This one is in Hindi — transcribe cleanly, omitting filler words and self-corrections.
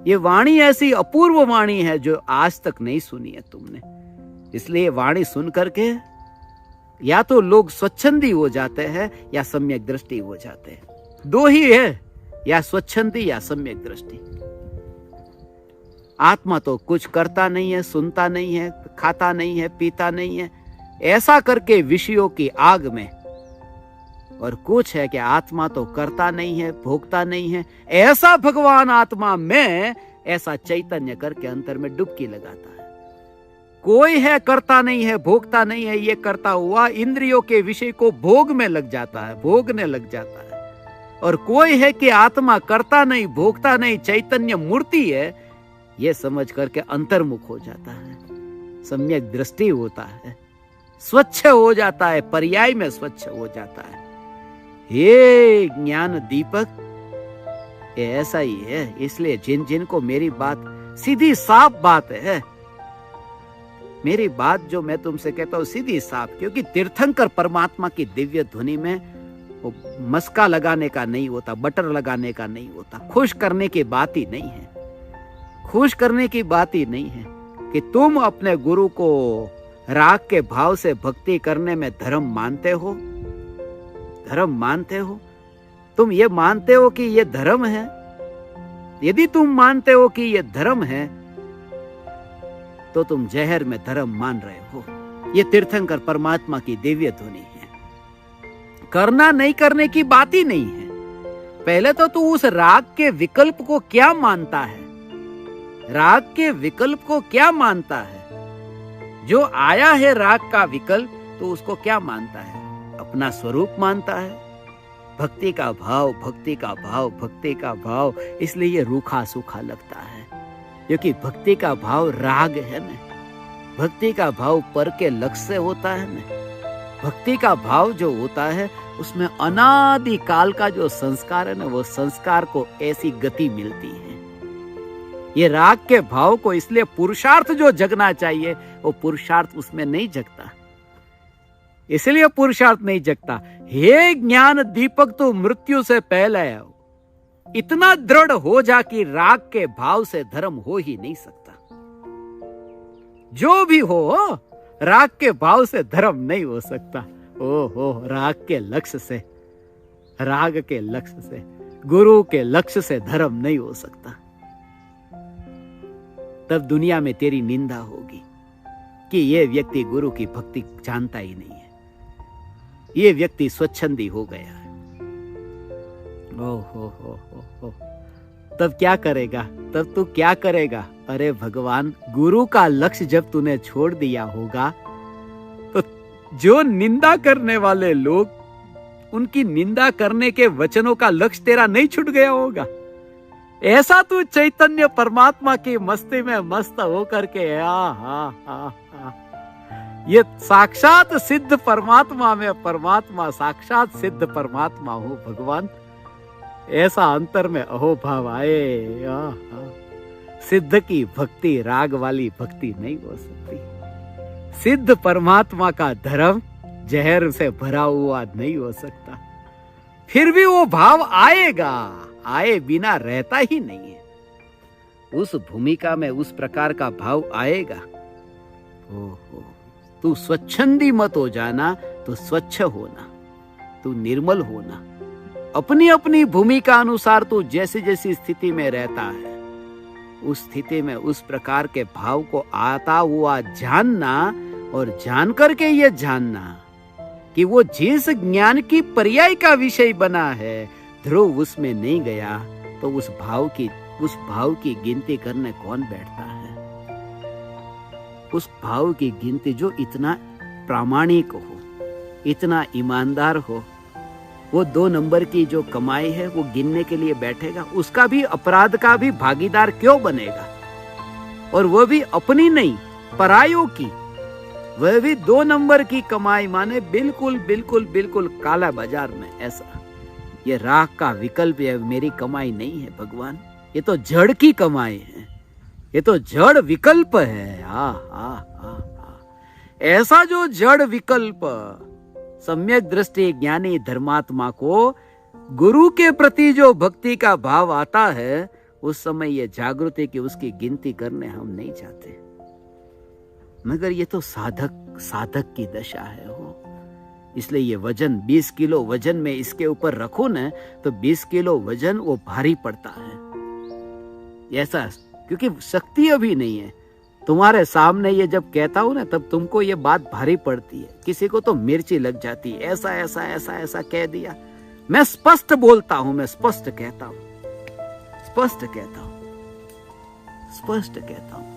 ये वाणी ऐसी अपूर्व वाणी है जो आज तक नहीं सुनी है तुमने। इसलिए वाणी सुन करके या तो लोग स्वच्छंदी हो जाते हैं या सम्यक दृष्टि हो जाते हैं। दो ही है, या स्वच्छंदी या सम्यक दृष्टि। आत्मा तो कुछ करता नहीं है, सुनता नहीं है, खाता नहीं है, पीता नहीं है, ऐसा करके विषयों की आग में। और कुछ है कि आत्मा तो करता नहीं है, भोगता नहीं है, ऐसा भगवान आत्मा में ऐसा चैतन्य करके अंतर में डुबकी लगाता है। कोई है करता नहीं है, भोगता नहीं है, ये करता हुआ इंद्रियों के विषय को भोग में लग जाता है, भोगने लग जाता है। और कोई है कि आत्मा करता नहीं, भोगता नहीं, चैतन्य मूर्ति है, ये समझ करके अंतर्मुख हो जाता है, सम्यक दृष्टि होता है, स्वच्छ हो जाता है, पर्याय में स्वच्छ हो जाता है। ये ज्ञान दीपक ये ऐसा ही है। इसलिए जिन जिन को मेरी बात सीधी साफ बात है, मेरी बात जो मैं तुमसे कहता हूं सीधी साफ, क्योंकि तीर्थंकर परमात्मा की दिव्य ध्वनि में वो मस्का लगाने का नहीं होता, बटर लगाने का नहीं होता, खुश करने की बात ही नहीं है, खुश करने की बात ही नहीं है कि तुम अपने गुरु को राग के भाव से भक्ति करने में धर्म मानते हो, धर्म मानते हो। तुम ये मानते हो कि ये धर्म है। यदि तुम मानते हो कि ये धर्म है तो तुम जहर में धर्म मान रहे हो। ये तीर्थंकर परमात्मा की दिव्य ध्वनि है। करना नहीं करने की बात ही नहीं है। पहले तो तू उस राग के विकल्प को क्या मानता है, राग के विकल्प को क्या मानता है। जो आया है राग का विकल्प तो उसको क्या मानता है, अपना स्वरूप मानता है। भक्ति का भाव, भक्ति का भाव, भक्ति का भाव, इसलिए ये रूखा सूखा लगता है, क्योंकि भक्ति का भाव राग है ना। भक्ति का भाव पर के लक्ष्य से होता है ना। भक्ति का भाव जो होता है उसमें अनादि काल का जो संस्कार है ना, वो संस्कार को ऐसी गति मिलती है। ये राग के भाव को इसलिए पुरुषार्थ जो जगना चाहिए वो पुरुषार्थ उसमें नहीं जगता, इसलिए पुरुषार्थ नहीं जगता। हे ज्ञान दीपक तो मृत्यु से पहले इतना दृढ़ हो जा कि राग के भाव से धर्म हो ही नहीं सकता। जो भी हो राग के भाव से धर्म नहीं हो सकता। ओहो, राग के लक्ष्य से, राग के लक्ष्य से, गुरु के लक्ष्य से धर्म नहीं हो सकता। तब दुनिया में तेरी निंदा होगी कि यह व्यक्ति गुरु की भक्ति जानता ही नहीं है, ये व्यक्ति स्वच्छंदी हो गया है। हो। तब क्या करेगा, तब तू क्या करेगा। अरे भगवान, गुरु का लक्ष्य जब तूने छोड़ दिया होगा तो जो निंदा करने वाले लोग, उनकी निंदा करने के वचनों का लक्ष्य तेरा नहीं छूट गया होगा। ऐसा तू चैतन्य परमात्मा की मस्ती में मस्त होकर के ये साक्षात सिद्ध परमात्मा में परमात्मा, साक्षात सिद्ध परमात्मा हो भगवान। ऐसा अंतर में अहो भाव आए। सिद्ध की भक्ति राग वाली भक्ति नहीं हो सकती। सिद्ध परमात्मा का धर्म जहर से भरा हुआ नहीं हो सकता। फिर भी वो भाव आएगा, आए बिना रहता ही नहीं है। उस भूमिका में उस प्रकार का भाव आएगा। ओहो, तू स्वच्छंदी मत हो जाना, तू स्वच्छ होना, तू निर्मल होना। अपनी अपनी भूमिका अनुसार तू जैसी जैसी स्थिति में रहता है, उस स्थिति में उस प्रकार के भाव को आता हुआ जानना, और जान करके ये जानना कि वो जिस ज्ञान की पर्याय का विषय बना है, ध्रुव उसमें नहीं गया तो उस भाव की गिनती करने कौन बैठता है। उस भाव की गिनती जो इतना प्रामाणिक हो, इतना ईमानदार हो, वो 2 नंबर की जो कमाई है वो गिनने के लिए बैठेगा। उसका भी अपराध का भी भागीदार क्यों बनेगा, और वो भी अपनी नहीं परायों की। वह भी 2 नंबर की कमाई, माने बिल्कुल बिल्कुल बिल्कुल काला बाजार में। ऐसा ये राग का विकल्प है, मेरी कमाई नहीं है भगवान, ये तो जड़ की कमाई है, ये तो जड़ विकल्प है। ऐसा जो जड़ विकल्प सम्यक दृष्टि ज्ञानी धर्मात्मा को गुरु के प्रति जो भक्ति का भाव आता है, उस समय ये जागृत है कि उसकी गिनती करने हम नहीं चाहते, मगर ये तो साधक की दशा है हो। इसलिए ये वजन 20 किलो वजन में इसके ऊपर रखूं ना तो 20 किलो वजन वो भारी पड़ता है ऐसा, क्योंकि शक्ति अभी नहीं है। तुम्हारे सामने ये जब कहता हूं ना तब तुमको ये बात भारी पड़ती है, किसी को तो मिर्ची लग जाती है, ऐसा ऐसा ऐसा ऐसा कह दिया। मैं स्पष्ट बोलता हूं, मैं स्पष्ट कहता हूं, स्पष्ट कहता हूं, स्पष्ट कहता हूं।